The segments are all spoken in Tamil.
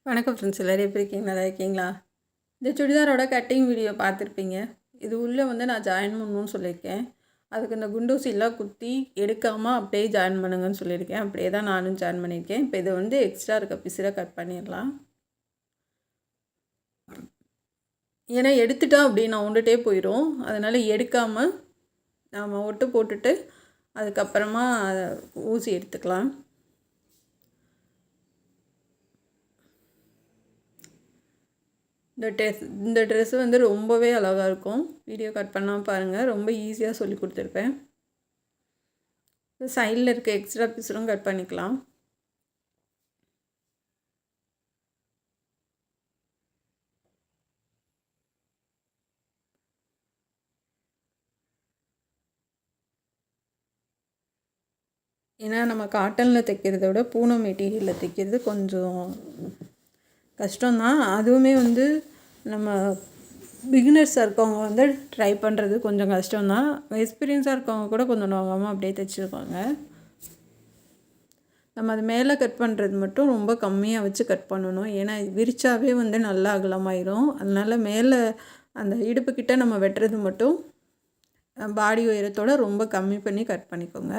வணக்கம் ஃப்ரெண்ட்ஸ், எல்லோரும் எப்படி இருக்கீங்க? நல்லா இருக்கீங்களா? இந்த சுடிதாரோட கட்டிங் வீடியோ பார்த்துருப்பீங்க. இது உள்ளே நான் ஜாயின் பண்ணணும்னு சொல்லியிருக்கேன். அதுக்கு இந்த குண்டூசிலாம் குத்தி எடுக்காமல் அப்படியே ஜாயின் பண்ணுங்கன்னு சொல்லியிருக்கேன். அப்படியே தான் நானும் ஜாயின் பண்ணியிருக்கேன். இப்போ இதை எக்ஸ்ட்ரா இருக்க பீஸில் கட் பண்ணிடலாம். ஏன்னா எடுத்துட்டோம் அப்படின்னா ஒண்டுட்டே போயிடும். அதனால் எடுக்காமல் நாம் ஒட்டு போட்டுட்டு அதுக்கப்புறமா ஊசி எடுத்துக்கலாம். இந்த ட்ரெஸ்ஸு ரொம்பவே அழகாக இருக்கும். வீடியோ கட் பண்ணாமல் பாருங்கள். ரொம்ப ஈஸியாக சொல்லி கொடுத்துருப்பேன். சைடில் இருக்க எக்ஸ்ட்ரா பீஸும் கட் பண்ணிக்கலாம். ஏன்னா நம்ம காட்டனில் தைக்கிறத விட பூனம் மெட்டீரியலில் தைக்கிறது கொஞ்சம் கஷ்டம்தான். அதுவுமே நம்ம பிகினர்ஸாக இருக்கவங்க ட்ரை பண்ணுறது கொஞ்சம் கஷ்டம்தான். எக்ஸ்பீரியன்ஸாக இருக்கவங்க கூட கொஞ்சம் நோகாமல் அப்படியே தைச்சிருப்பாங்க. நம்ம அது மேலே கட் பண்ணுறது மட்டும் ரொம்ப கம்மியாக வச்சு கட் பண்ணணும். ஏன்னா இது விரிச்சாவே நல்லா அகலமாயிரும். அதனால் மேலே அந்த இடுப்புக்கிட்ட நம்ம வெட்டுறது மட்டும் பாடி உயரத்தோடு ரொம்ப கம்மி பண்ணி கட் பண்ணிக்கோங்க.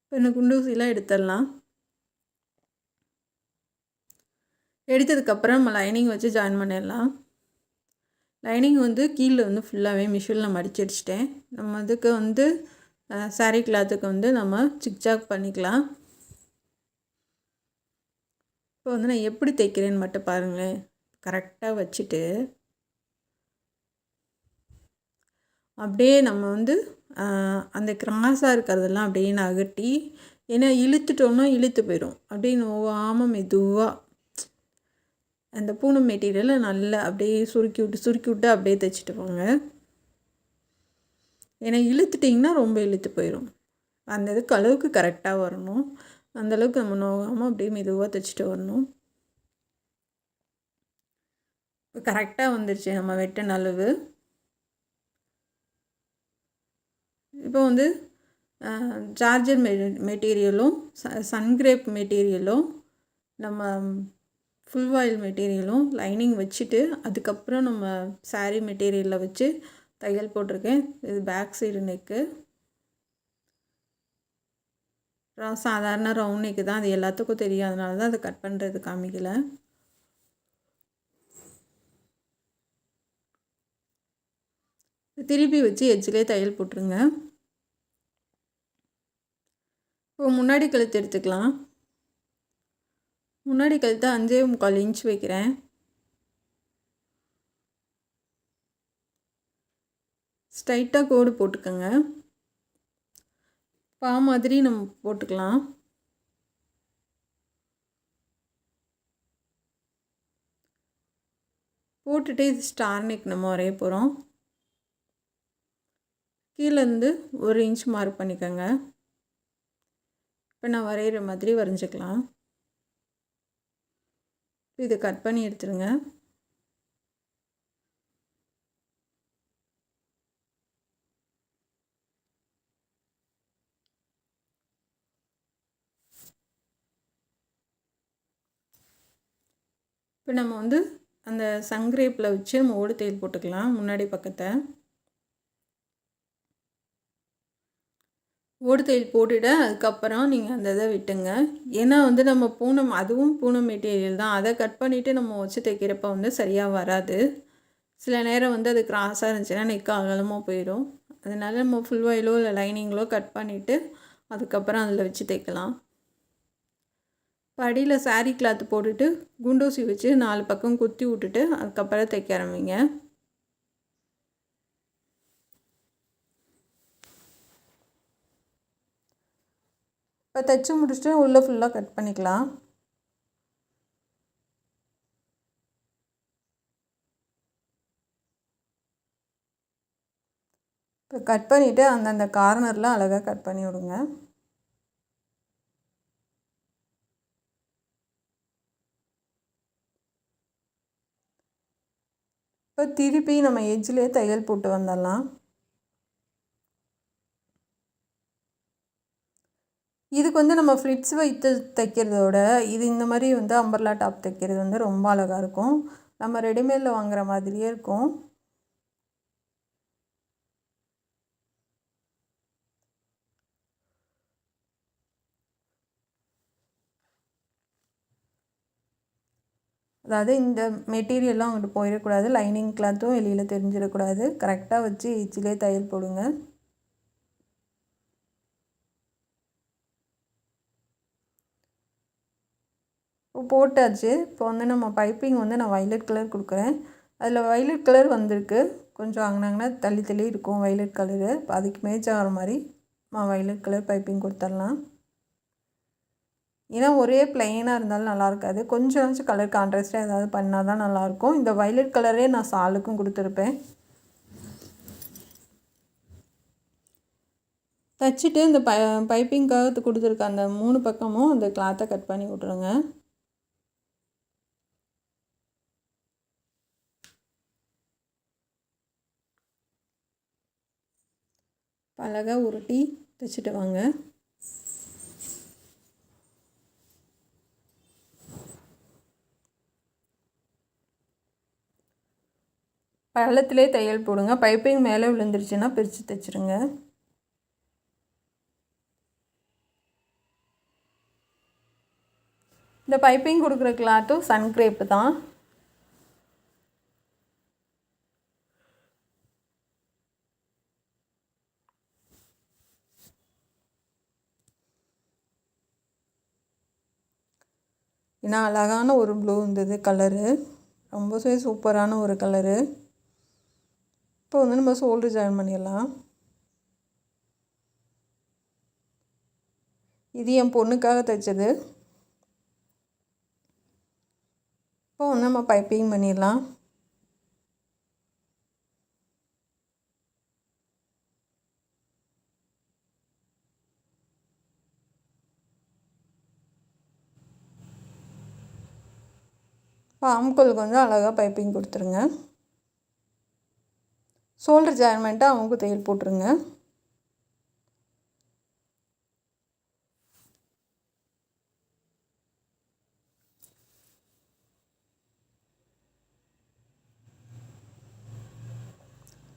இப்போ இந்த குண்டூசிலாம் எடுத்துடலாம். எடுத்ததுக்கப்புறம் நம்ம லைனிங் வச்சு ஜாயின் பண்ணிடலாம். லைனிங் கீழே ஃபுல்லாகவே மிஷினில் மடிச்சு அடிச்சிட்டேன். நம்ம அதுக்கு சாரீ கிளாத்துக்கு நம்ம சிக்ஜாக் பண்ணிக்கலாம். இப்போ நான் எப்படி தைக்கிறேன்னு மட்டும் பாருங்களேன். கரெக்டாக வச்சுட்டு அப்படியே நம்ம அந்த கிராஸாக இருக்கிறதெல்லாம் அப்படியே நகட்டி, ஏன்னா இழுத்துட்டோன்னா இழுத்து போயிடும். அப்படியே நோவாமல் மெதுவாக அந்த பூனம் மெட்டீரியலை நல்லா அப்படியே சுருக்கி விட்டு அப்படியே தைச்சிட்டு போங்க. ஏன்னா இழுத்துட்டிங்கன்னா ரொம்ப இழுத்து போயிடும். அந்த இதுக்கு அளவுக்கு கரெக்டாக வரணும். அந்தளவுக்கு நம்ம நோகாமல் அப்படியே மெதுவாக தைச்சிட்டு வரணும். இப்போ கரெக்டாக வந்துடுச்சு நம்ம வெட்டின அளவு. இப்போ சார்ஜர் மெட்டீரியலும் சன்கிரேப் மெட்டீரியலும் நம்ம ஃபுல் வாயில் மெட்டீரியலும் லைனிங் வச்சுட்டு அதுக்கப்புறம் நம்ம சாரீ மெட்டீரியலில் வச்சு தையல் போட்டிருக்கேன். இது பேக் சைடு நெக்கு. சாதாரண ரவுண்ட் நெக்கு தான். அது எல்லாத்துக்கும் தெரியும். அதனால தான் அதை கட் பண்ணுறது காமிக்கல. திருப்பி வச்சு எட்ஜிலே தையல் போட்டுருங்க. இப்போ முன்னாடி கழுத்து எடுத்துக்கலாம். முன்னாடி கழுத்து 5.25 இன்ச் வைக்கிறேன். ஸ்ட்ரைட்டாக கோடு போட்டுக்கோங்க. பா மாதிரி நம்ம போட்டுக்கலாம். போட்டுட்டு இது ஸ்டார் நெக் நம்ம வரைய போகிறோம். கீழேருந்து 1 இன்ச் மார்க் பண்ணிக்கோங்க. இப்போ நான் வரைகிற மாதிரி வரைஞ்சிக்கலாம். இதை கட் பண்ணி எடுத்துருங்க. இப்போ நம்ம அந்த சங்கிரேப்பில் வச்சு நம்ம ஓடு தையல் போட்டுக்கலாம். முன்னாடி பக்கத்தை ஓடு தையல் போட்டுவிட்டு அதுக்கப்புறம் நீங்கள் அந்த இதை விட்டுங்க. ஏன்னா நம்ம பூனம், அதுவும் பூனம் மெட்டீரியல் தான். அதை கட் பண்ணிவிட்டு நம்ம வச்சு தைக்கிறப்ப சரியாக வராது. சில நேரம் அது கிராஸாக இருந்துச்சுன்னா நெக்கு அகலமாக போயிடும். அதனால் நம்ம ஃபுல் வாயிலோ இல்லை லைனிங்களோ கட் பண்ணிவிட்டு அதுக்கப்புறம் அதில் வச்சு தைக்கலாம். படியில் சாரீ கிளாத்து போட்டுட்டு குண்டூசி வச்சு 4 பக்கம் குத்தி விட்டுட்டு அதுக்கப்புறம் தைக்க ஆரம்பிங்க. இப்போ தைச்சி முடிச்சுட்டு உள்ளே ஃபுல்லாக கட் பண்ணிக்கலாம். இப்போ கட் பண்ணிவிட்டு அந்தந்த கார்னர்லாம் அழகாக கட் பண்ணி விடுங்க. இப்போ திருப்பி நம்ம எட்ஜிலே தையல் போட்டு வந்துடலாம். இதுக்கு வந்து நம்ம ஃப்ளிட்ஸ் வைத்து தைக்கிறதோட இது இந்த மாதிரி வந்து அம்பர்லா டாப் தைக்கிறது வந்து ரொம்ப அழகாக இருக்கும். நம்ம ரெடிமேடில் வாங்குற மாதிரியே இருக்கும். அதாவது இந்த மெட்டீரியல்லாம் அங்கிட்டு போயிடக்கூடாது. லைனிங் கிளாத்தும் வெளியில் தெரிஞ்சிடக்கூடாது. கரெக்டாக வச்சு ஈச்சிலே தையல் போடுங்க. போட்டாச்சு. இப்போ வந்து நம்ம பைப்பிங் வந்து நான் வைலட் கலர் கொடுக்குறேன். அதில் வைலட் கலர் வந்திருக்கு. கொஞ்சம் அங்கனங்கன்னா தள்ளி தள்ளி இருக்கும் வைலட் கலரு. அதுக்கு மேட்ச் ஆகிற மாதிரி நான் வைலட் கலர் பைப்பிங் கொடுத்துடலாம். ஏன்னா ஒரே ப்ளைனாக இருந்தாலும் நல்லா இருக்காது. கொஞ்சமாச்சும் கலர் கான்ட்ராஸ்ட்டாக ஏதாவது பண்ணால் தான் நல்லாயிருக்கும். இந்த வைலட் கலரே நான் சாலுக்கும் கொடுத்துருப்பேன். தைச்சிட்டு இந்த பைப்பிங்காக கொடுத்துருக்க அந்த 3 பக்கமும் அந்த கிளாத்தை கட் பண்ணி விட்ருங்க. அழகாக உருட்டி தைச்சிட்டு வாங்க. பள்ளத்திலே தையல் போடுங்க. பைப்பிங் மேலே விழுந்துருச்சுன்னா பிரித்து தைச்சிருங்க. இந்த பைப்பிங் கொடுக்குற கிளாத்தும் சன் கிரேப்பு தான். ஏன்னா அழகான ஒரு ப்ளூ இருந்தது கலரு. ரொம்பவே சூப்பரான ஒரு கலரு. இப்போ வந்து நம்ம ஷோல்டர் ஜாயின் பண்ணிடலாம். இது என் பொண்ணுக்காக தைச்சது. இப்போ வந்து நம்ம பைப்பிங் பண்ணிடலாம். இப்போ ஆம்கோலுக்கு வந்து அழகாக பைப்பிங் கொடுத்துருங்க. ஷோல்டர் ஜாயின் பண்ணிட்டு அவங்க தையல் போட்டுருங்க.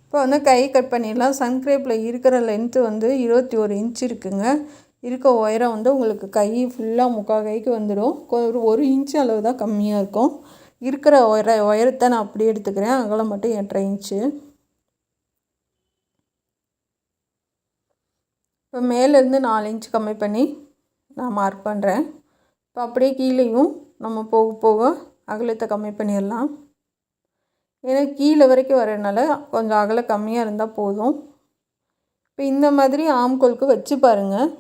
இப்போ வந்து கை கட் பண்ணிடலாம். சன்கிரேப்பில் இருக்கிற லென்த்து வந்து 21 இன்ச் இருக்குங்க. இருக்க உயரம் வந்து உங்களுக்கு கை ஃபுல்லாக முக்கால் கைக்கு வந்துடும். ஒரு இன்ச்சு அளவு தான் கம்மியாக இருக்கும். இருக்கிற உயரத்தை நான் அப்படியே எடுத்துக்கிறேன். அகலம் மட்டும் 8.5 இன்ச்சு. இப்போ மேலேருந்து 4 இன்ச் கம்மி பண்ணி நான் மார்க் பண்ணுறேன். இப்போ அப்படியே கீழேயும் நம்ம போக போக அகலத்தை கம்மி பண்ணிடலாம். ஏன்னா கீழே வரைக்கும் வரதுனால கொஞ்சம் அகலம் கம்மியாக இருந்தால் போதும். இப்போ இந்த மாதிரி ஆம்கோலுக்கு வச்சு பாருங்கள்.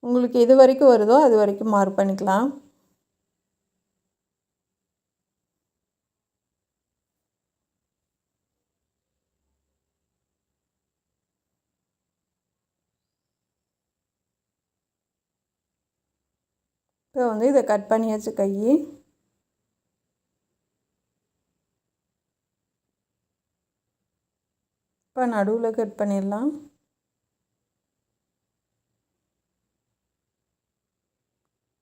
உங்களுக்கு எது வரைக்கும் வருதோ அது வரைக்கும் மார்க் பண்ணிக்கலாம். இப்போ வந்து இதை கட் பண்ணியாச்சு கை. இப்போ நடுவில் கட் பண்ணிடலாம்.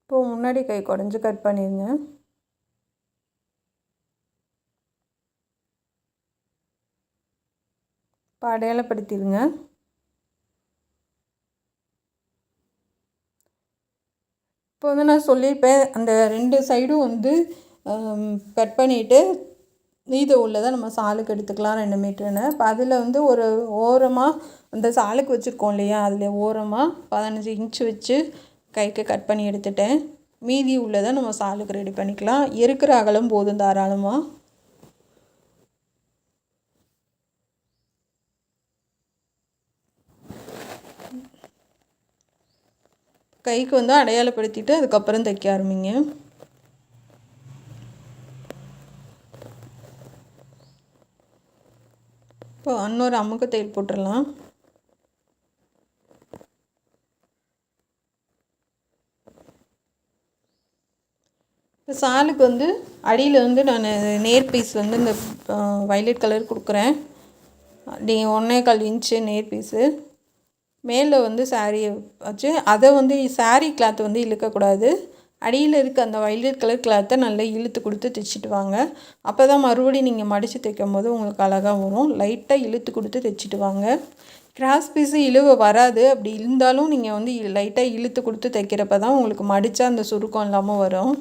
இப்போ முன்னாடி கை குடஞ்சி கட் பண்ணிடுங்க. இப்போ அடையாளப்படுத்திடுங்க. இப்போ வந்து நான் சொல்லியிருப்பேன் அந்த 2 சைடும் வந்து கட் பண்ணிவிட்டு மீதம் உள்ளதை நம்ம சாலுக்கு எடுத்துக்கலாம் 2 மீட்டருன்னு. இப்போ அதில் வந்து ஒரு ஓரமாக அந்த சாலுக்கு வச்சுருக்கோம் இல்லையா, அதில் ஓரமாக 15 இன்ச்சு வச்சு கைக்கு கட் பண்ணி எடுத்துட்டேன். மீதி உள்ளதை நம்ம சாலுக்கு ரெடி பண்ணிக்கலாம். இருக்கிற அகலம் போதும் தாராளமாக. கைக்கு வந்து அடையாளப்படுத்திட்டு அதுக்கப்புறம் தைக்க ஆரம்பிங்க. இப்போ இன்னொரு அமுக்கு தையல் போட்டுடலாம். இப்போ சாலுக்கு வந்து அடியில் வந்து நான் நேர் பீஸ் வந்து இந்த வைலட் கலர் கொடுக்குறேன். 1.25 இன்ச்சு நேர் பீஸு. மேலே வந்து சாரியை வச்சு அதை வந்து சாரீ கிளாத் வந்து இழுக்கக்கூடாது. அடியில் இருக்க அந்த வயலட் கலர் கிளாத்தை நல்லா இழுத்து கொடுத்து தைச்சிட்டு வாங்க. அப்போ தான் மறுபடியும் நீங்கள் மடித்து தைக்கும் போது உங்களுக்கு அழகாக வரும். லைட்டாக இழுத்து கொடுத்து தைச்சிட்டு வாங்க. கிராஸ் பீஸு இழுவ வராது. அப்படி இருந்தாலும் நீங்கள் வந்து லைட்டாக இழுத்து கொடுத்து தைக்கிறப்ப தான் உங்களுக்கு மடித்தா அந்த சுருக்கம் இல்லாமல் வரும்.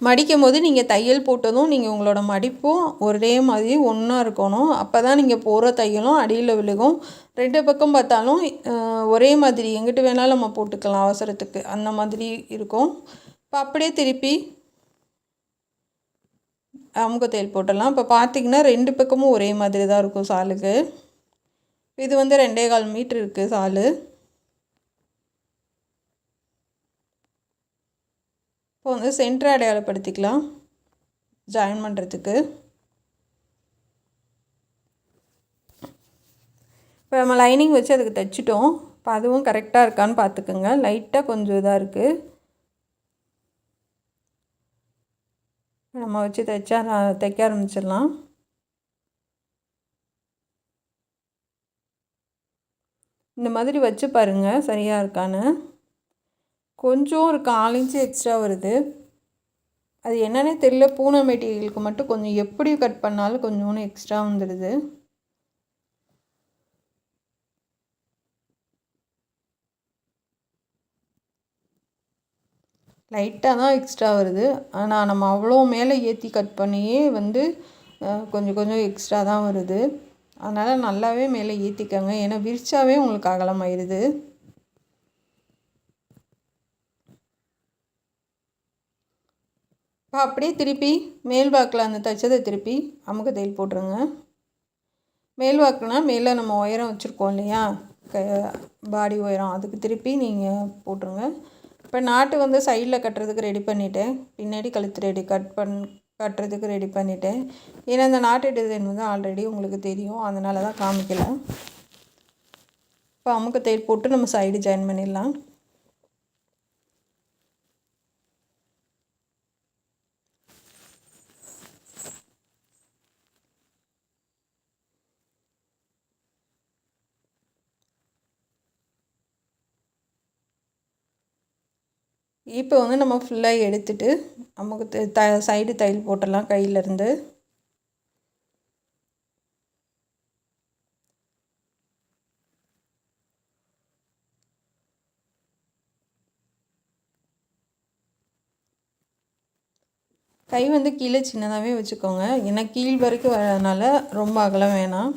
மடிக்கும் போது நீங்கள் தையல் போட்டதும் நீங்கள் உங்களோட மடிப்பும் ஒரே மாதிரி ஒன்றா இருக்கணும். அப்போ தான் நீங்கள் போகிற தையலும் அடியில் விழுகும். 2 பக்கம் பார்த்தாலும் ஒரே மாதிரி எங்கிட்டு வேணாலும் நம்ம போட்டுக்கலாம் அவசரத்துக்கு, அந்த மாதிரி இருக்கும். இப்போ அப்படியே திருப்பி அமுக தையல் போட்டுடலாம். இப்போ பார்த்திங்கன்னா 2 பக்கமும் ஒரே மாதிரி தான் இருக்கும் சாலுக்கு. இது வந்து 2.25 மீட்டர் இருக்குது சாலு. இப்போ வந்து சென்டர் அடையாளப்படுத்திக்கலாம் ஜாயின் பண்ணுறதுக்கு. இப்போ நம்ம லைனிங் வச்சு அதுக்கு தைச்சிட்டோம். இப்போ அதுவும் கரெக்டாக இருக்கான்னு பார்த்துக்குங்க. லைட்டாக கொஞ்சம் இதாக இருக்குது. நம்ம வச்சு தைக்க ஆரம்பிச்சிடலாம். இந்த மாதிரி வச்சு பாருங்கள் சரியாக இருக்கான்னு. கொஞ்சம் ஒரு 4 இன்ச்சு எக்ஸ்ட்ரா வருது. அது என்னன்னே தெரியல. பூனை மெட்டீரியலுக்கு மட்டும் கொஞ்சம் எப்படி கட் பண்ணாலும் கொஞ்சோன்னு எக்ஸ்ட்ரா வந்துடுது. லைட்டாக தான் எக்ஸ்ட்ரா வருது. ஆனால் நம்ம அவ்வளோ மேலே ஏற்றி கட் பண்ணியே வந்து கொஞ்சம் கொஞ்சம் எக்ஸ்ட்ரா தான் வருது. அதனால் நல்லாவே மேலே ஏற்றிக்கங்க. ஏன்னா விரிச்சாவே உங்களுக்கு அகலமாயிருது. இப்போ அப்படியே திருப்பி மேல் வாக்கில் அந்த தைச்சதை திருப்பி அமுக தையல் போட்டுருங்க. மேல் வாக்குனா மேலே நம்ம உயரம் வச்சுருக்கோம் இல்லையா, பாடி உயரம், அதுக்கு திருப்பி நீங்கள் போட்டுருங்க. இப்போ நாட்டு வந்து சைடில் கட்டுறதுக்கு ரெடி பண்ணிவிட்டேன். பின்னாடி கழுத்து கட்டுறதுக்கு ரெடி பண்ணிவிட்டேன். ஏன்னா இந்த நாட்டு டிசைன் வந்து ஆல்ரெடி உங்களுக்கு தெரியும், அதனால தான் காமிக்கல. இப்போ அமுக்க தையல் போட்டு நம்ம சைடு ஜாயின் பண்ணிடலாம். இப்போ வந்து நம்ம ஃபுல்லாக எடுத்துட்டு நமக்கு சைடு தையல் போட்டுடலாம் கையிலேருந்து. கை வந்து கீழே சின்னதாகவே வச்சுக்கோங்க. ஏன்னா கீழ் வரைக்கும் வரதுனால ரொம்ப அகலம் வேணாம்.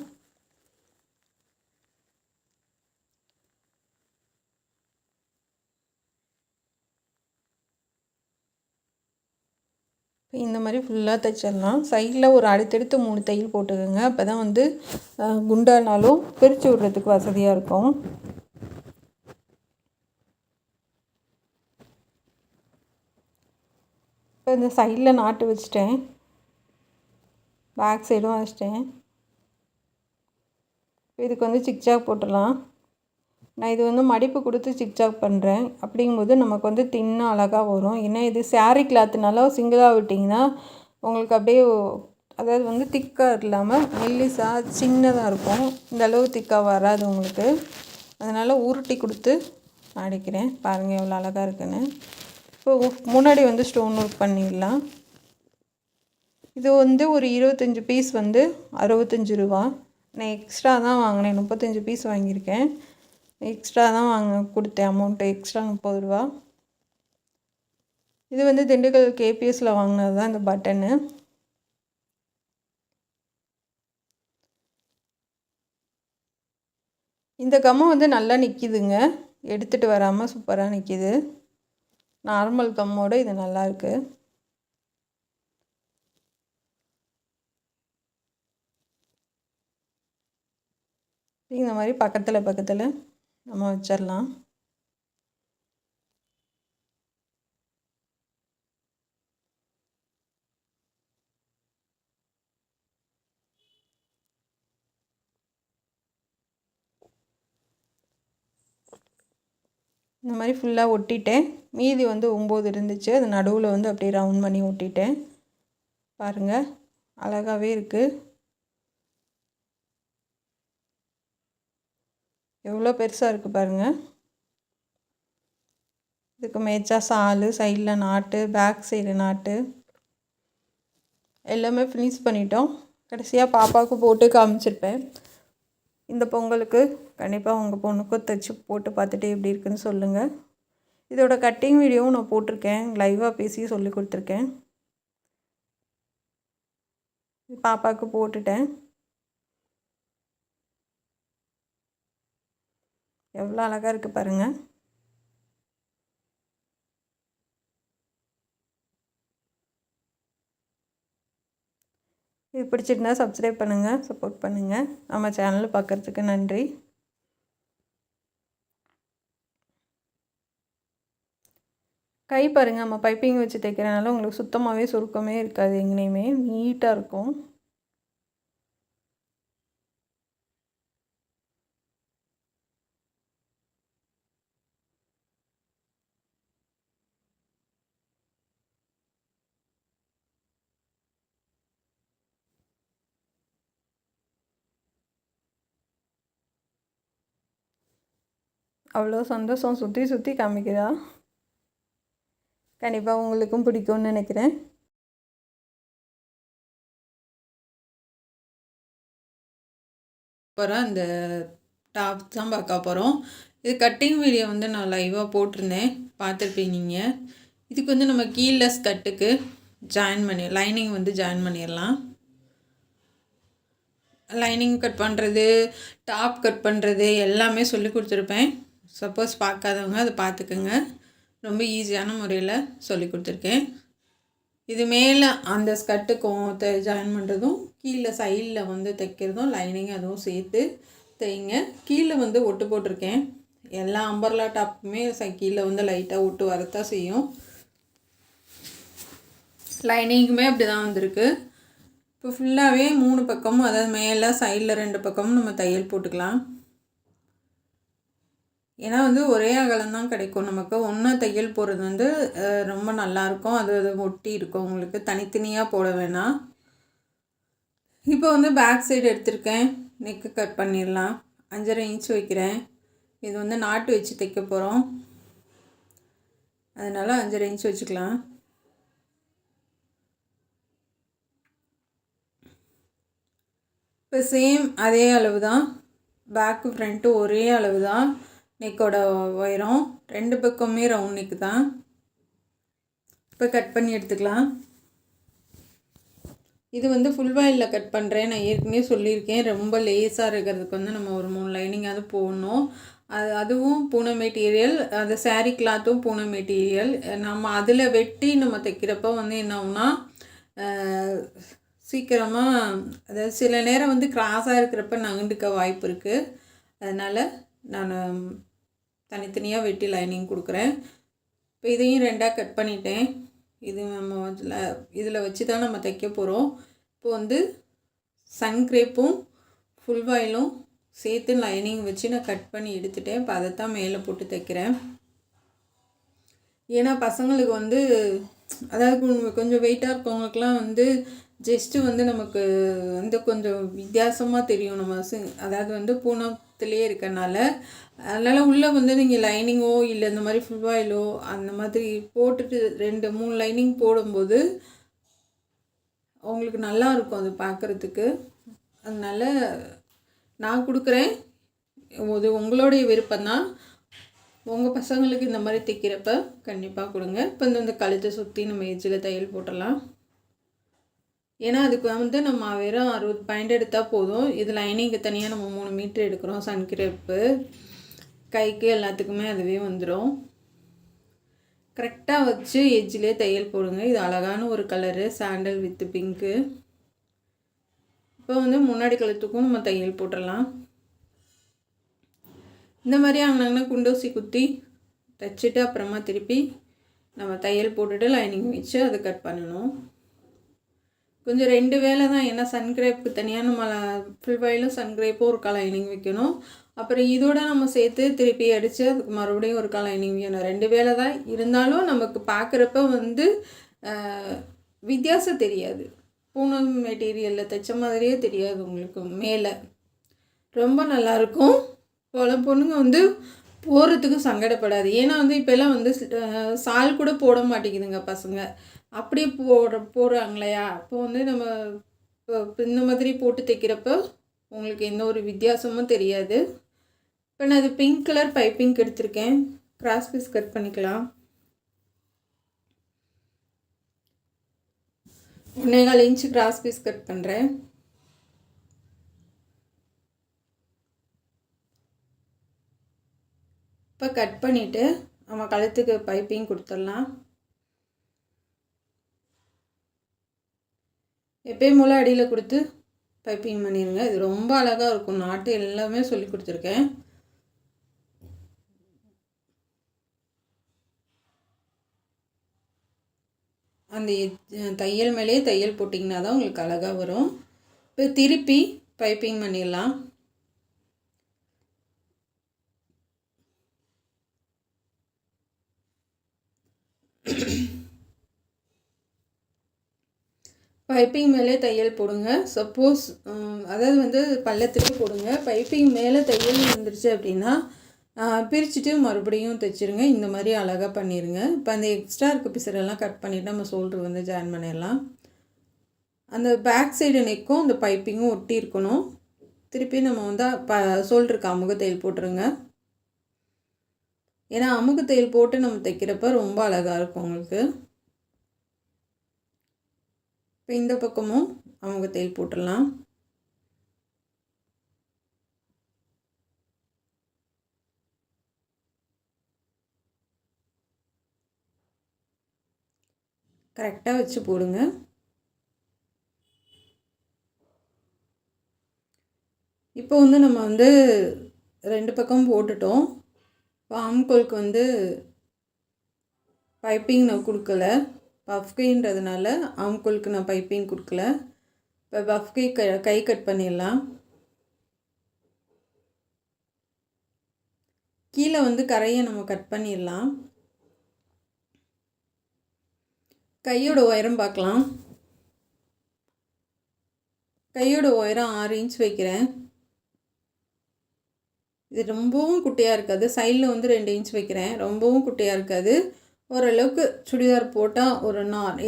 இந்த மாதிரி ஃபுல்லாக தைச்சிடலாம். சைடில் ஒரு அடுத்தடுத்து 3 தையல் போட்டுக்கோங்க. அப்போ தான் வந்து குண்டானாலும் பிரித்து விடுறதுக்கு வசதியாக இருக்கும். இப்போ இந்த சைடில் நாட்டு வச்சிட்டேன், பேக் சைடும் வச்சிட்டேன். இதுக்கு வந்து சிக்ஜாக் போட்டுடலாம். நான் இது வந்து மடிப்பு கொடுத்து சிக்ஜாக் பண்ணுறேன். அப்படிங்கும்போது நமக்கு வந்து தின்னாக அழகாக வரும். ஏன்னா இது சாரீ கிளாத்துனால சிங்கிளாக விட்டிங்கன்னா உங்களுக்கு அப்படியே, அதாவது வந்து திக்காக இல்லாமல் மெல்லிசாக சின்னதாக இருக்கும். இந்த அளவு திக்காக வராது உங்களுக்கு. அதனால் உருட்டி கொடுத்து அடிக்கிறேன். பாருங்கள் எவ்வளோ அழகாக இருக்குன்னு. இப்போ முன்னாடி வந்து ஸ்டோன் ஒர்க் பண்ணிடலாம். இது வந்து ஒரு 25 பீஸ் வந்து 65 ரூபா. நான் எக்ஸ்ட்ரா தான் வாங்கினேன், 35 பீஸ் வாங்கியிருக்கேன். எக்ஸ்ட்ரா தான் கொடுத்தேன் அமௌண்ட்டு, எக்ஸ்ட்ரா 30 ரூபா. இது வந்து திண்டுக்கல் கேபிஎஸ்சில் வாங்கினது தான் இந்த பட்டனு. இந்த கம்மு வந்து நல்லா நிற்கிதுங்க, எடுத்துகிட்டு வராமல் சூப்பராக நிற்கிது. நார்மல் கம்மோடு இது நல்லாயிருக்கு. இந்த மாதிரி பக்கத்தில் நம்ம வச்சிடலாம். இந்த மாதிரி ஃபுல்லாக ஒட்டிட்டேன். மீதி வந்து 9 இருந்துச்சு, அது நடுவில் வந்து அப்படியே ரவுண்ட் பண்ணி ஒட்டிட்டேன். பாருங்கள் அழகாகவே இருக்குது. எவ்வளோ பெருசாக இருக்குது பாருங்கள். இதுக்கு மேய்ச்சா சாலு, சைடில் நாட்டு, பேக் சைடு நாட்டு எல்லாமே ஃபினிஷ் பண்ணிட்டோம். கடைசியாக பாப்பாவுக்கு போட்டு காமிச்சிருப்பேன். இந்த பொங்கலுக்கு கண்டிப்பாக உங்கள் பொண்ணுக்கும் தைச்சி போட்டு பார்த்துட்டு எப்படி இருக்குன்னு சொல்லுங்கள். இதோட கட்டிங் வீடியோவும் நான் போட்டிருக்கேன், லைவாக பேசி சொல்லி கொடுத்துருக்கேன். பாப்பாவுக்கு போட்டுட்டேன். எவ்வளோ அழகாக இருக்குது பாருங்கள். இது பிடிச்சிருந்தா சப்ஸ்கிரைப் பண்ணுங்கள், சப்போர்ட் பண்ணுங்கள். நம்ம சேனலில் பார்க்குறதுக்கு நன்றி. கை பாருங்கள், நம்ம பைப்பிங் வச்சு தைக்கிறனால உங்களுக்கு சுத்தமாகவே சுருக்கமே இருக்காது, எங்கேயுமே நீட்டாக இருக்கும். அவ்வளோ சந்தோஷம், சுற்றி சுற்றி காமிக்கிறா. கண்டிப்பாக உங்களுக்கும் பிடிக்கும்னு நினைக்கிறேன். அப்புறம் இந்த டாப் தான் பார்க்க போகிறோம். இது கட்டிங் வீடியோ வந்து நான் லைவாக போட்டிருந்தேன், பார்த்துருப்பீங்க நீங்கள். இதுக்கு வந்து நம்ம கீழஸ் கட்டுக்கு லைனிங் வந்து ஜாயின் பண்ணிடலாம். லைனிங் கட் பண்ணுறது, டாப் கட் பண்ணுறது எல்லாமே சொல்லி கொடுத்துருப்பேன். சப்போஸ் பார்க்காதவங்க அதை பார்த்துக்குங்க. ரொம்ப ஈஸியான முறையில் சொல்லி கொடுத்துருக்கேன். இது மேலே அந்த ஸ்கர்ட்டுக்கும் ஜாயின் பண்ணுறதும், கீழே சைடில் வந்து தைக்கிறதும், லைனிங் அதுவும் சேர்த்து தைங்க. கீழே வந்து ஒட்டு போட்டிருக்கேன். எல்லா அம்பர்லா டாப்புமே கீழே வந்து லைட்டாக ஒட்டு வரத்தான் செய்யும். லைனிங்குமே அப்படி தான் வந்திருக்கு. இப்போ ஃபுல்லாகவே 3 பக்கமும், அதாவது மேலே சைடில் 2 பக்கமும் நம்ம தையல் போட்டுக்கலாம். ஏன்னா வந்து ஒரே அகலம் தான் கிடைக்கும் நமக்கு. ஒன்றா தையல் போடுறது வந்து ரொம்ப நல்லாயிருக்கும். அது ஒட்டி இருக்கும், உங்களுக்கு தனித்தனியாக போட வேணாம். இப்போ வந்து பேக் சைடு எடுத்திருக்கேன், நெக்கு கட் பண்ணிடலாம். 5.5 இன்ச் வைக்கிறேன். இது வந்து நாட்டு வச்சு தைக்க போகிறோம், அதனால் 5.5 இன்ச் வச்சுக்கலாம். இப்போ சேம் அதே அளவு தான், பேக்கு ஃப்ரண்ட்டு ஒரே அளவு தான். நெக்கோட உயரம் 2 பக்கமே ரவுண்ட் நெக்கு தான். இப்போ கட் பண்ணி எடுத்துக்கலாம். இது வந்து ஃபுல் வாயிலில் கட் பண்ணுறேன். நான் ஏற்கனவே சொல்லியிருக்கேன், ரொம்ப லேஸாக இருக்கிறதுக்கு வந்து நம்ம ஒரு 3 லைனிங்காவது போடணும். அதுவும் பூனை மெட்டீரியல், அது சாரீ கிளாத்தும் பூனை மெட்டீரியல். நம்ம அதில் வெட்டி நம்ம தைக்கிறப்ப வந்து என்ன ஆகுனா சீக்கிரமாக, அதாவது சில நேரம் வந்து கிராஸாக இருக்கிறப்ப நகண்டுக்க வாய்ப்பு இருக்குது. அதனால் நான் தனித்தனியாக வெட்டி லைனிங் கொடுக்குறேன். இப்போ இதையும் 2ஆக கட் பண்ணிட்டேன். இது நம்ம இதில் வச்சு தான் நம்ம தைக்க போகிறோம். இப்போ வந்து சன்க்ரேப்பும் ஃபுல் வாயிலும் சேர்த்து லைனிங் வச்சு நான் கட் பண்ணி எடுத்துட்டேன். இப்போ அதை தான் மேலே போட்டு தைக்கிறேன். ஏன்னா பசங்களுக்கு வந்து, அதாவது கொஞ்சம் வெயிட்டாக இருக்கவங்களுக்குலாம் வந்து ஜஸ்ட்டு வந்து நமக்கு வந்து கொஞ்சம் வித்தியாசமாக தெரியும். நம்ம அதாவது வந்து பூனத்திலே இருக்கனால, அதனால் உள்ளே வந்து நீங்கள் லைனிங்கோ இல்லை இந்த மாதிரி ஃபுல் வாயிலோ அந்த மாதிரி போட்டுட்டு 2-3 லைனிங் போடும்போது அவங்களுக்கு நல்லா இருக்கும் அது பார்க்குறதுக்கு. அதனால் நான் கொடுக்குறேன், அது உங்களுடைய விருப்பம்தான். உங்கள் பசங்களுக்கு இந்த மாதிரி தைக்கிறப்ப கண்டிப்பாக கொடுங்க. இப்போ இந்த கழுத்தை சுற்றி நம்ம எஜ்ஜில் தையல் போட்டுடலாம். ஏன்னா அதுக்கு வந்து நம்ம வெறும் 60 பாயிண்ட் எடுத்தால் போதும். இது லைனிங்கு தனியாக நம்ம 3 மீட்டர் எடுக்கிறோம். சன்கிரேப்பு கைக்கு எல்லாத்துக்குமே அதுவே வந்துடும். கரெக்டாக வச்சு எஜ்ஜிலே தையல் போடுங்க. இது அழகான ஒரு கலரு, சாண்டல் வித்து பிங்க்கு. இப்போ வந்து முன்னாடி கழுத்துக்கும் நம்ம தையல் போட்டுடலாம். இந்த மாதிரி அங்கங்கே குண்டூசி குத்தி தைச்சிட்டு அப்புறமா திருப்பி நம்ம தையல் போட்டுட்டு லைனிங் வச்சு அதை கட் பண்ணணும். கொஞ்சம் 2 வேலை தான். ஏன்னா சன்கிரேப்புக்கு தனியாக நம்ம ஃபுல் வாயிலும் சன்கிரேப்பும் ஒரு லைனிங் வைக்கணும். அப்புறம் இதோட நம்ம சேர்த்து திருப்பி அடித்து அதுக்கு மறுபடியும் ஒரு லைனிங் வேணும். 2 வேலை தான். இருந்தாலும் நமக்கு பார்க்குறப்ப வந்து வித்தியாசம் தெரியாது. பூனம் மெட்டீரியலில் தைச்ச மாதிரியே தெரியாது உங்களுக்கு. மேலே ரொம்ப நல்லாயிருக்கும். பல பொண்ணுங்க வந்து போகிறதுக்கு சங்கடப்படாது. ஏன்னா வந்து இப்போல்லாம் வந்து சால் கூட போட மாட்டேங்குதுங்க பசங்க. அப்படியே போடுறாங்களையா, அப்போ வந்து நம்ம இப்போ இந்த மாதிரி போட்டு தைக்கிறப்போ உங்களுக்கு எந்த ஒரு வித்தியாசமும் தெரியாது. இப்போ நான் அது பிங்க் கலர் பைப்பிங் எடுத்திருக்கேன். கிராஸ் பீஸ் கட் பண்ணிக்கலாம். 1.25 இன்ச்சு கிராஸ் பீஸ் கட் பண்ணுறேன். இப்போ கட் பண்ணிவிட்டு நம்ம கழுத்துக்கு பைப்பிங் கொடுத்துடலாம். எப்பயும் போல் அடியில் கொடுத்து பைப்பிங் பண்ணிடுங்க. இது ரொம்ப அழகாக இருக்கும். நாட்டு எல்லாமே சொல்லி கொடுத்துருக்கேன். அந்த தையல் மேலேயே தையல் போட்டிங்கன்னா தான் உங்களுக்கு அழகாக வரும். இப்போ திருப்பி பைப்பிங் பண்ணிடலாம். பைப்பிங் மேலே தையல் போடுங்க. சப்போஸ் அதாவது வந்து பள்ளத்துக்கு போடுங்க. பைப்பிங் மேலே தையல் வந்துருச்சு அப்படின்னா பிரிச்சுட்டு மறுபடியும் தைச்சிருங்க. இந்த மாதிரி அழகாக பண்ணிடுங்க. இப்போ அந்த எக்ஸ்ட்ரா இருக்க பிசரெல்லாம் கட் பண்ணிவிட்டு நம்ம ஷோல்ட்ரு வந்து ஜாயின் பண்ணிடலாம். அந்த பேக் சைடு நெக்கும் அந்த பைப்பிங்கும் ஒட்டி இருக்கணும். திருப்பி நம்ம வந்து ஷோல்டருக்கு அமுக தையல் போட்டுருங்க. ஏன்னா அமுக தையல் போட்டு நம்ம தைக்கிறப்ப ரொம்ப அழகாக இருக்கும் உங்களுக்கு. இப்போ இந்த பக்கமும் அமுக தையல் போட்டுடலாம். கரெக்டாக வச்சு போடுங்க. இப்போ வந்து நம்ம வந்து 2 பக்கம் போட்டுட்டோம். இப்போ ஆம்கோலுக்கு வந்து பைப்பிங் நான் கொடுக்கல. பஃப்கைன்றதுனால ஆம்கோலுக்கு நான் பைப்பிங் கொடுக்கல. இப்போ பஃப்கை கை கட் பண்ணிடலாம். கீழே வந்து கரையை நம்ம கட் பண்ணிடலாம். கையோட உயரம் பார்க்கலாம். கையோட உயரம் 6 இன்ச் வைக்கிறேன். இது ரொம்பவும் குட்டியாக இருக்காது. சைடில் வந்து 2 இன்ச் வைக்கிறேன். ரொம்பவும் குட்டியாக இருக்காது. ஓரளவுக்கு சுடிதார் போட்டால் ஒரு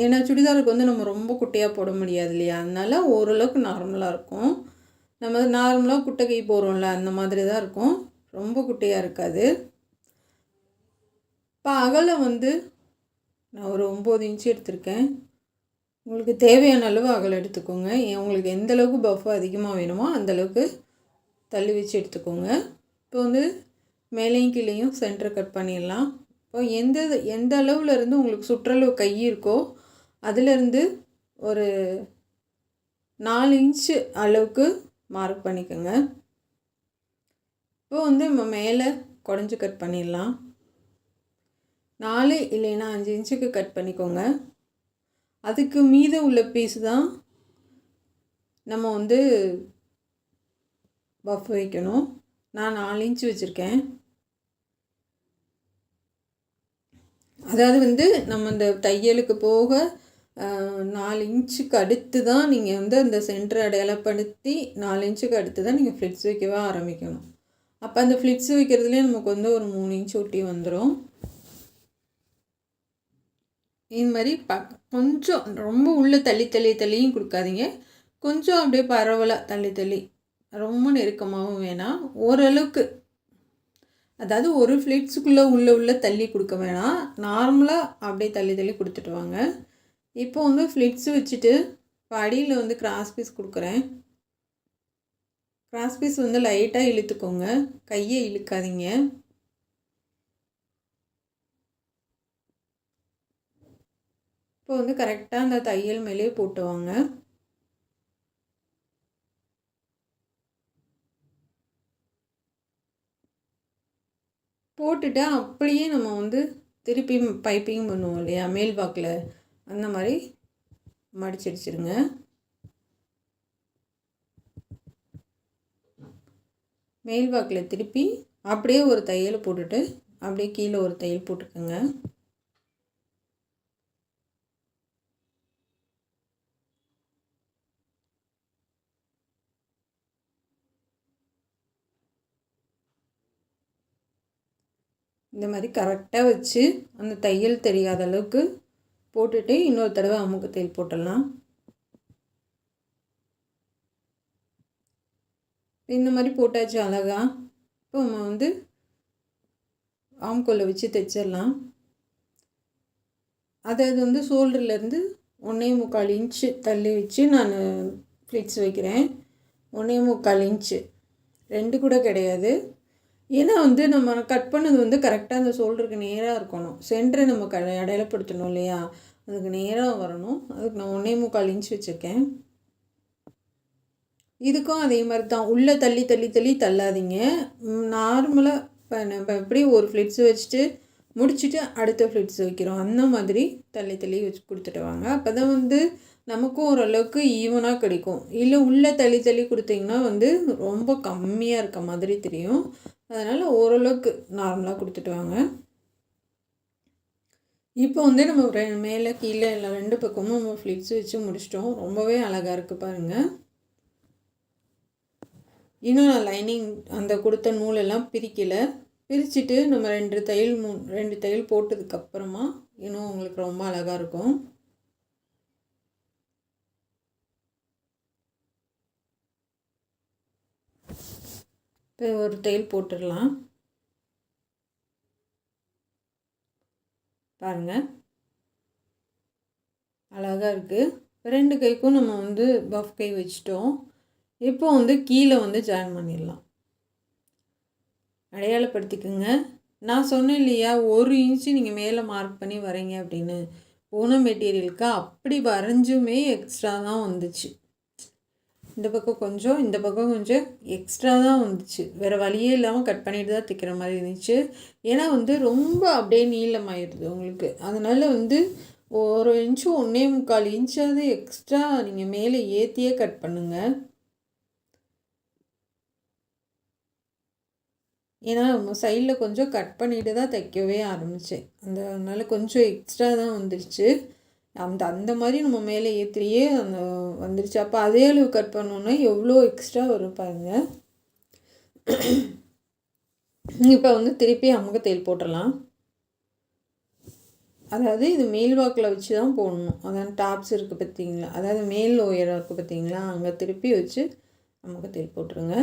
ஏன்னா சுடிதாருக்கு வந்து நம்ம ரொம்ப குட்டியாக போட முடியாது இல்லையா, அதனால ஓரளவுக்கு நார்மலாக இருக்கும். நம்ம நார்மலாக குட்டை கை போடுறோம்ல அந்த மாதிரி தான் இருக்கும். ரொம்ப குட்டியாக இருக்காது. இப்போ அகலம் வந்து நான் ஒரு 9 இன்ச்சு எடுத்திருக்கேன். உங்களுக்கு தேவையான அளவு அகலம் எடுத்துக்கோங்க. உங்களுக்கு எந்த அளவுக்கு பஃப் அதிகமாக வேணுமோ அந்தளவுக்கு தள்ளி வச்சு எடுத்துக்கோங்க. இப்போ வந்து மேலேயும் கீழேயும் சென்டர் கட் பண்ணிடலாம். இப்போ எந்த அளவில் இருந்து உங்களுக்கு சுற்றளவு கை இருக்கோ அதிலேருந்து ஒரு 4 இன்ச்சு அளவுக்கு மார்க் பண்ணிக்கோங்க. இப்போ வந்து நம்ம மேலே குடஞ்சி கட் பண்ணிடலாம். 4 இல்லைன்னா 5 இன்ச்சுக்கு கட் பண்ணிக்கோங்க. அதுக்கு மீத உள்ள பீஸ் தான் நம்ம வந்து பஃப் வைக்கணும். நான் 4 இன்ச்சு வச்சுருக்கேன். அதாவது வந்து நம்ம இந்த தையலுக்கு போக 4 இன்ச்சுக்கு அடுத்து தான் நீங்கள் வந்து அந்த சென்டரை அடையாளப்படுத்தி 4 இன்ச்சுக்கு அடுத்து தான் நீங்கள் ஃப்ளிட்ஸ் வைக்கவே ஆரம்பிக்கணும். அப்போ அந்த ஃப்ளிட்ஸ் வைக்கிறதுலேயே நமக்கு வந்து ஒரு 3 இன்ச் ஒட்டி வந்துடும். இது மாதிரி கொஞ்சம் ரொம்ப உள்ளே தள்ளியும் கொடுக்காதீங்க. கொஞ்சம் அப்படியே பரவலாக தள்ளி ரொம்ப நெருக்கமாகவும் வேணாம். ஓரளவுக்கு, அதாவது ஒரு ஃப்ளிட்ஸுக்குள்ளே உள்ள தள்ளி கொடுக்க வேணாம். நார்மலாக அப்படியே தள்ளி கொடுத்துட்டு வாங்க. இப்போ வந்து ஃப்ளிட்ஸ் வச்சுட்டு இப்போ அடியில் வந்து கிராஸ் பீஸ் கொடுக்குறேன். கிராஸ் பீஸ் வந்து லைட்டாக இழுத்துக்கோங்க, கையை இழுக்காதீங்க. இப்போ வந்து கரெக்டாக அந்த தையல் மேலே போட்டு வாங்க. போட்டுட்டு அப்படியே நம்ம வந்து திருப்பி பைப்பிங் பண்ணுவோம் இல்லையா மேல் வாக்கில், அந்த மாதிரி மடிச்சிடுச்சிருங்க. மேல் வாக்கில் திருப்பி அப்படியே ஒரு தையல் போட்டுட்டு அப்படியே கீழே ஒரு தையல் போட்டுக்கோங்க. இந்த மாதிரி கரெக்டாக வச்சு அந்த தையல் தெரியாத அளவுக்கு போட்டுட்டு இன்னொரு தடவை அமுக்கு தையல் போட்டுடலாம். இந்த மாதிரி போட்டாச்சு அழகா. இப்போ நம்ம வந்து ஆம்கோலை வச்சு தைச்சிடலாம். அதாவது வந்து ஷோல்டர்லேருந்து 1.25 இன்ச்சு தள்ளி வச்சு நான் ஃப்ளிட்ஸ் வைக்கிறேன். 1.25 இன்ச்சு, 2 கூட கிடையாது. ஏன்னா வந்து நம்ம கட் பண்ணது வந்து கரெக்டாக அந்த ஷோல்டருக்கு நேராக இருக்கணும். சென்டரை நம்ம இடையிலப்படுத்தணும் இல்லையா, அதுக்கு நேராக வரணும். அதுக்கு நான் 1.25 இன்ச் வச்சுருக்கேன். இதுக்கும் அதே மாதிரி தான், உள்ளே தள்ளி தள்ளி தள்ளி தள்ளாதீங்க. நார்மலாக இப்போ நம்ம எப்படி ஒரு ஃப்ளிட்ஸ் வச்சுட்டு முடிச்சுட்டு அடுத்த ஃப்ளிட்ஸ் வைக்கிறோம், அந்த மாதிரி தள்ளி தள்ளி வச்சு கொடுத்துட்டு வாங்க. அப்போ தான் வந்து நமக்கும் ஓரளவுக்கு ஈவனாக கிடைக்கும். இல்லை உள்ளே தள்ளி தள்ளி கொடுத்தீங்கன்னா வந்து ரொம்ப கம்மியாக இருக்க மாதிரி தெரியும். அதனால் ஓரளவுக்கு நார்மலாக கொடுத்துட்டு வாங்க. இப்போ வந்து நம்ம மேலே கீழே எல்லாம் 2 பக்கமும் நம்ம ஃப்ளிட்ஸ் வச்சு முடிச்சிட்டோம். ரொம்பவே அழகாக இருக்குது பாருங்கள். இன்னும் நான் லைனிங் அந்த கொடுத்த நூலெல்லாம் பிரிக்கலை. பிரிச்சுட்டு நம்ம 2 தையல் போட்டதுக்கப்புறமா இன்னும் உங்களுக்கு ரொம்ப அழகாக இருக்கும். இப்போ ஒரு தையல் போட்டுடலாம். பாருங்கள் அழகாக இருக்குது. 2 கைக்கும் நம்ம வந்து பஃப் கை வச்சிட்டோம். இப்போ வந்து கீழே வந்து ஜாயின் பண்ணிடலாம். அடையாளப்படுத்திக்குங்க. நான் சொன்னேன் இல்லையா, 1 இன்ச்சு நீங்கள் மேலே மார்க் பண்ணி வரீங்க அப்படின்னு. பூனம் மெட்டீரியலுக்கு அப்படி வரைஞ்சுமே எக்ஸ்ட்ரா தான் வந்துச்சு. இந்த பக்கம் கொஞ்சம், இந்த பக்கம் கொஞ்சம் எக்ஸ்ட்ரா தான் வந்துச்சு. வேறு வழியே இல்லாமல் கட் பண்ணிட்டு தான் தைக்கிற மாதிரி இருந்துச்சு. ஏன்னா வந்து ரொம்ப அப்படியே நீளமாயிடுது உங்களுக்கு. அதனால் வந்து 1 இன்ச்சு 1.25 இன்ச்சாவது எக்ஸ்ட்ரா நீங்கள் மேலே ஏற்றியே கட் பண்ணுங்கள். ஏன்னா நம்ம சைடில் கொஞ்சம் கட் பண்ணிட்டு தான் தைக்கவே ஆரம்பித்தேன். அதனால் கொஞ்சம் எக்ஸ்ட்ரா தான் வந்துருச்சு. அந்த மாதிரி நம்ம மேலே ஏற்றியே அந்த வந்துருச்சு. அப்போ அதே அளவு கட் பண்ணோன்னா எவ்வளோ எக்ஸ்ட்ரா வரும் பாருங்கள். இப்போ வந்து திருப்பி அமுக தையல் போட்டுடலாம். அதாவது இது மேல் வாக்கில் வச்சு தான் போடணும். அதான் டாப்ஸ் இருக்குது பார்த்தீங்களா, அதாவது மேல் உயரம் இருக்குது பார்த்தீங்களா, அங்கே திருப்பி வச்சு அமுக தையல் போட்டுருங்க.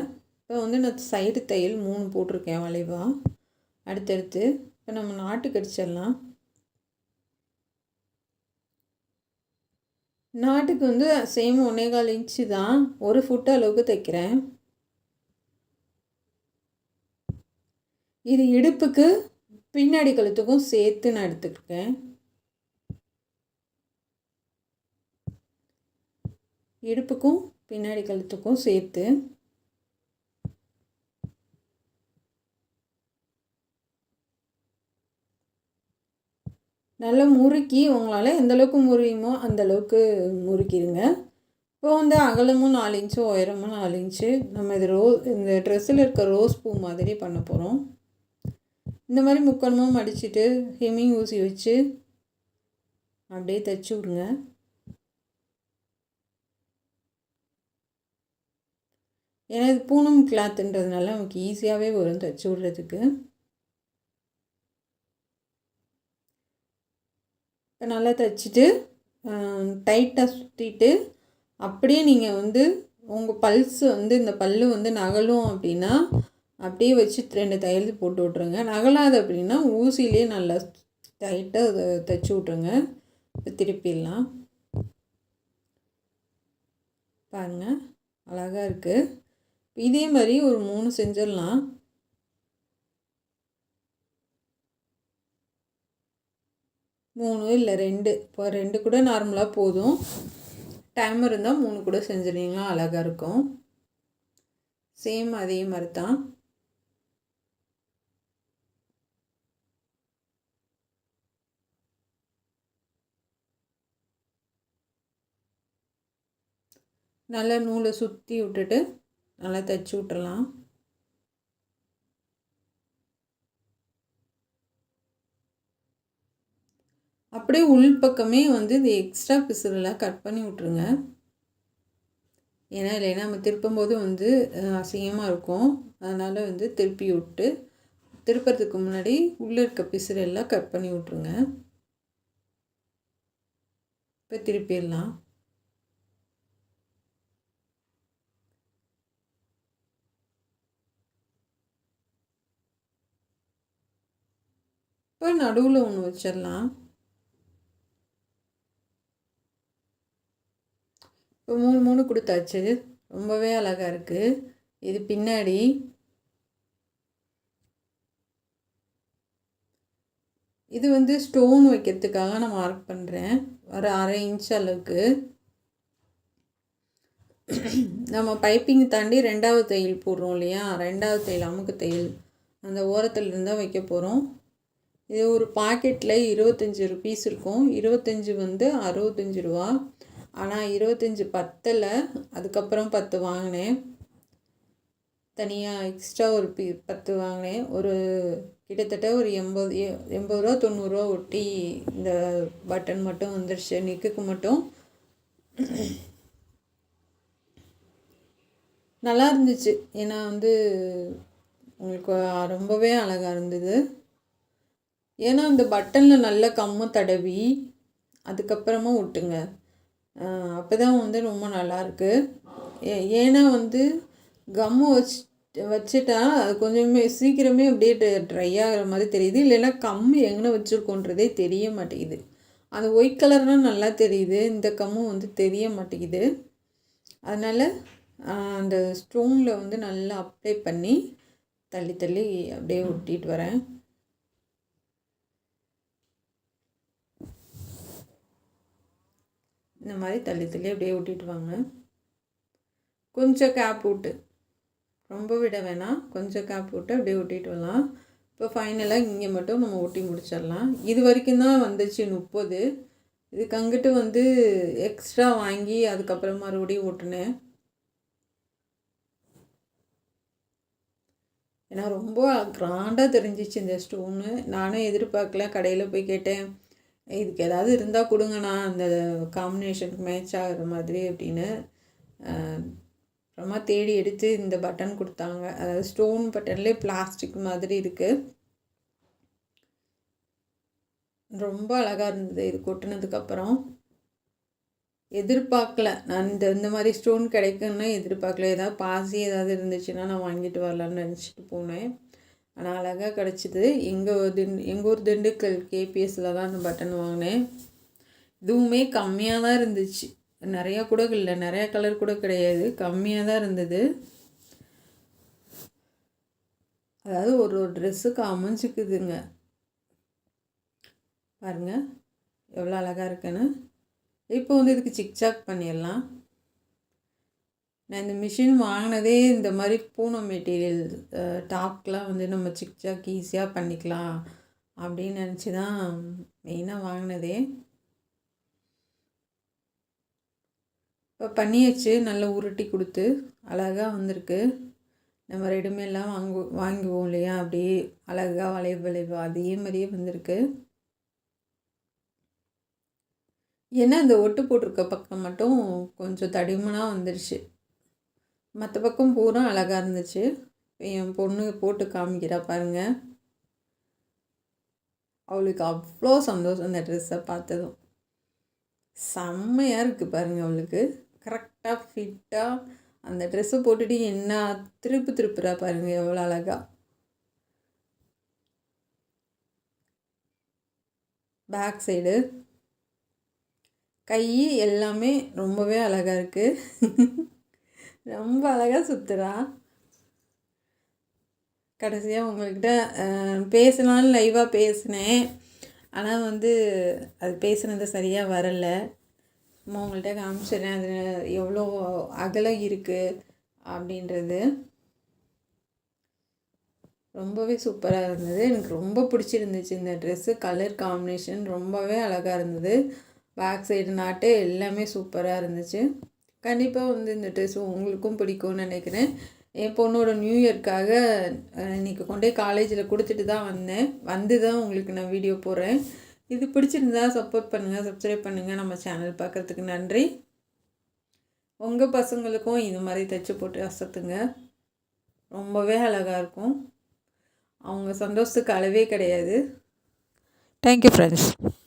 இப்போ வந்து நான் சைடு தையல் 3 போட்டிருக்கேன் வளைவாக அடுத்தடுத்து. இப்போ நம்ம நாட்டு கடிச்சிடலாம். நாட்டுக்கு வந்து சேம் 1.25 இன்ச்சு தான், 1 ஃபுட் அளவுக்கு தைக்கிறேன். இது இடுப்புக்கு பின்னாடி கழுத்துக்கும் சேர்த்து நான் எடுத்துக்கிட்டேன். இடுப்புக்கும் பின்னாடி கழுத்துக்கும் சேர்த்து நல்லா முறுக்கி, உங்களால் எந்தளவுக்கு முறியுமோ அந்தளவுக்கு முறுக்கிடுங்க. இப்போ வந்து அகலமும் 4 இன்ச்சு, உயரமும் 4 இன்ச்சு. நம்ம இது இந்த ட்ரெஸ்ஸில் இருக்க ரோஸ் பூ மாதிரி பண்ண போகிறோம். இந்த மாதிரி முக்கணமும் மடிச்சுட்டு ஹெம்மிங் ஊசி வச்சு அப்படியே தைச்சி விடுங்க. ஏன்னா இது பூனம் கிளாத்துன்றதுனால நமக்கு ஈஸியாகவே வரும் தைச்சி விடுறதுக்கு. இப்போ நல்லா தைச்சிட்டு டைட்டாக சுற்றிட்டு அப்படியே நீங்கள் வந்து உங்கள் பல்ஸ் வந்து இந்த பல்லு வந்து நகலும் அப்படின்னா அப்படியே வச்சு 2 தையல் போட்டு விட்ருங்க. நகலாது அப்படின்னா ஊசியிலே நல்லா டைட்டாக தைச்சி விட்ருங்க. இப்போ திருப்பிடலாம். பாருங்கள் அழகாக இருக்குது. இதே மாதிரி ஒரு 3 செஞ்சிடலாம். 3 இல்லை 2, இப்போ 2 கூட நார்மலாக போதும். டைம் இருந்தால் 3 கூட செஞ்சுருந்தீங்களா அழகாக இருக்கும். சேம் அதே மாதிரி தான். நல்லா நூலை சுற்றி விட்டுட்டு நல்லா தைச்சி விட்டுறலாம். அப்படியே உள்பக்கமே வந்து இந்த எக்ஸ்ட்ரா பிசுறெல்லாம் கட் பண்ணி விட்ருங்க. ஏன்னா இல்லைன்னா நம்ம திருப்பும்போது வந்து அசிங்கமாக இருக்கும். அதனால் வந்து திருப்பி விட்டு திருப்பறதுக்கு முன்னாடி உள்ளே இருக்க பிசுறு எல்லாம் கட் பண்ணி விட்ருங்க. இப்போ திருப்பிடலாம். இப்போ நடுவில் ஒன்று வச்சிடலாம். இப்போ 3 கொடுத்தாச்சு. ரொம்பவே அழகாக இருக்குது. இது பின்னாடி இது வந்து ஸ்டோன் வைக்கிறதுக்காக நான் மார்க் பண்ணுறேன். ஒரு 1/2 இன்ச் அளவுக்கு. நம்ம பைப்பிங் தாண்டி 2வது தையல் போடுறோம் இல்லையா, 2வது தையல் அமுக்கு தையல் அந்த ஓரத்தில் இருந்தால் வைக்க போகிறோம். இது ஒரு பாக்கெட்டில் 25 ருபீஸ் இருக்கும். 25 வந்து 65 ரூபா. ஆனால் 25 பத்தலை. அதுக்கப்புறம் 10 வாங்கினேன். தனியாக எக்ஸ்ட்ரா ஒரு 10 வாங்கினேன். ஒரு கிட்டத்தட்ட ஒரு 80 ரூபா 90 ரூபா ஒட்டி இந்த பட்டன் மட்டும் வந்துடுச்சு. நெக்குக்கு மட்டும் நல்லா இருந்துச்சு. ஏன்னா வந்து உங்களுக்கு ரொம்பவே அழகாக இருந்தது. ஏன்னா அந்த பட்டனில் நல்ல கம்மு தடவி அதுக்கப்புறமா விட்டுங்க. அப்போ தான் வந்து ரொம்ப நல்லாயிருக்கு. ஏன்னா வந்து கம்மு வச்சுட்டா அது கொஞ்சமே சீக்கிரமே அப்படியே ட்ரை ஆகிற மாதிரி தெரியுது. இல்லைன்னா கம்மு எங்கே வச்சுருக்கோன்றதே தெரிய மாட்டேங்குது. அந்த ஒயிட் கலர்னால் நல்லா தெரியுது, இந்த கம்மு வந்து தெரிய மாட்டேங்குது. அதனால் அந்த ஸ்டோனில் வந்து நல்லா அப்ளை பண்ணி தள்ளி தள்ளி அப்படியே ஒட்டிட்டு வரேன். இந்த மாதிரி தள்ளி தள்ளி அப்படியே ஒட்டிட்டு வாங்க. கொஞ்சம் கேப் விட்டு, ரொம்ப விட வேணாம், கொஞ்சம் கேப் விட்டு அப்படியே ஒட்டிட்டு வரலாம். இப்போ ஃபைனலாக இங்கே மட்டும் நம்ம ஒட்டி முடிச்சிடலாம். இது வரைக்கும் தான் வந்துச்சு 30. இதுக்கு அங்கிட்டு வந்து எக்ஸ்ட்ரா வாங்கி அதுக்கப்புறம் மறுபடியும் ஒட்டினேன். ஏன்னா ரொம்ப கிராண்டாக தெரிஞ்சிச்சு இந்த ஸ்டோனு. நானும் எதிர்பார்க்கல. கடையில் போய் கேட்டேன், இதுக்கு ஏதாவது இருந்தால் கொடுங்கண்ணா, அந்த காம்பினேஷனுக்கு மேட்ச் ஆகிற மாதிரி அப்படின்னு. அப்புறமா தேடி எடுத்து இந்த பட்டன் கொடுத்தாங்க. அதாவது ஸ்டோன் பட்டன்லேயே பிளாஸ்டிக் மாதிரி இருக்குது. ரொம்ப அழகாக இருந்தது. இது கொட்டினதுக்கப்புறம் எதிர்பார்க்கல. நான் இந்த மாதிரி ஸ்டோன் கிடைக்குன்னு எதிர்பார்க்கல. ஏதாவது பாசி ஏதாவது இருந்துச்சுன்னா நான் வாங்கிட்டு வரலான்னு நினச்சிட்டு போனேன். ஆனால் அழகாக கிடச்சிது. எங்கள் ஊர் திண்டுக்கல் கேபிஎஸ்சில் தான் அந்த பட்டன் வாங்கினேன். இதுவுமே கம்மியாக தான் இருந்துச்சு. நிறையா கூட இல்லை, நிறையா கலர் கூட கிடையாது, கம்மியாக தான் இருந்தது. அதாவது ஒரு ட்ரெஸ்ஸுக்கு அமைஞ்சிக்குதுங்க. பாருங்கள் எவ்வளோ அழகாக இருக்குன்னு. இப்போ வந்து இதுக்கு சிக்சாக் பண்ணிடலாம். நான் இந்த மிஷின் வாங்கினதே இந்த மாதிரி பூனம் மெட்டீரியல் டாப்க்கெலாம் வந்து நம்ம சிக்சாக் ஈஸியாக பண்ணிக்கலாம் அப்படின்னு நினச்சி தான் மெயினாக வாங்கினதே. இப்போ பண்ணியாச்சு. நல்லா உருட்டி கொடுத்து அழகாக வந்திருக்கு. நம்ம ரெடிமேட்லாம் வாங்குவோம் இல்லையா, அப்படியே அழகாக வளைவு அதே மாதிரியே வந்திருக்கு. ஏன்னா இந்த ஒட்டு போட்டிருக்க பக்கம் மட்டும் கொஞ்சம் தடிமனாக வந்துடுச்சு. மற்ற பக்கம் பூரா அழகாக இருந்துச்சு. என் பொண்ணு போட்டு காமிக்கிறா பாருங்கள். அவளுக்கு அவ்வளோ சந்தோஷம் இந்த ட்ரெஸ்ஸை பார்த்ததும். செம்மையாக இருக்குது பாருங்கள். அவளுக்கு கரெக்டாக ஃபிட்டாக அந்த ட்ரெஸ்ஸை போட்டுட்டு என்ன திருப்புறா பாருங்கள், எவ்வளோ அழகாக. பேக் சைடு கை எல்லாமே ரொம்பவே அழகாக இருக்குது. ரொம்ப அழகாக சுற்றுறா. கடைசியாக உங்கள்கிட்ட பேசலான்னு லைவாக பேசினேன். ஆனால் வந்து அது பேசுனது சரியாக வரலை. சும்மா உங்கள்கிட்ட காமிச்சிடுறேன் அது எவ்வளோ அகலம் இருக்குது அப்படின்றது. ரொம்பவே சூப்பராக இருந்தது. எனக்கு ரொம்ப பிடிச்சிருந்துச்சு இந்த ட்ரெஸ்ஸு. கலர் காம்பினேஷன் ரொம்பவே அழகாக இருந்தது. பேக் சைடு நாட்டு எல்லாமே சூப்பராக இருந்துச்சு. கண்டிப்பாக வந்து இந்த ட்ரெஸ்ஸு உங்களுக்கும் பிடிக்கும்னு நினைக்கிறேன். என் பொண்ணோட நியூ இயர்க்காக இன்றைக்கி கொண்டே காலேஜில் கொடுத்துட்டு தான் வந்தேன். வந்து தான் உங்களுக்கு நான் வீடியோ போடுறேன். இது பிடிச்சிருந்தா சப்போர்ட் பண்ணுங்கள், சப்ஸ்கிரைப் பண்ணுங்கள். நம்ம சேனல் பார்க்குறதுக்கு நன்றி. உங்கள் பசங்களுக்கும் இது மாதிரி தைச்சி போட்டு அசத்துங்க. ரொம்பவே அழகாக இருக்கும். அவங்க சந்தோஷத்துக்கு அளவே கிடையாது. Thank you friends.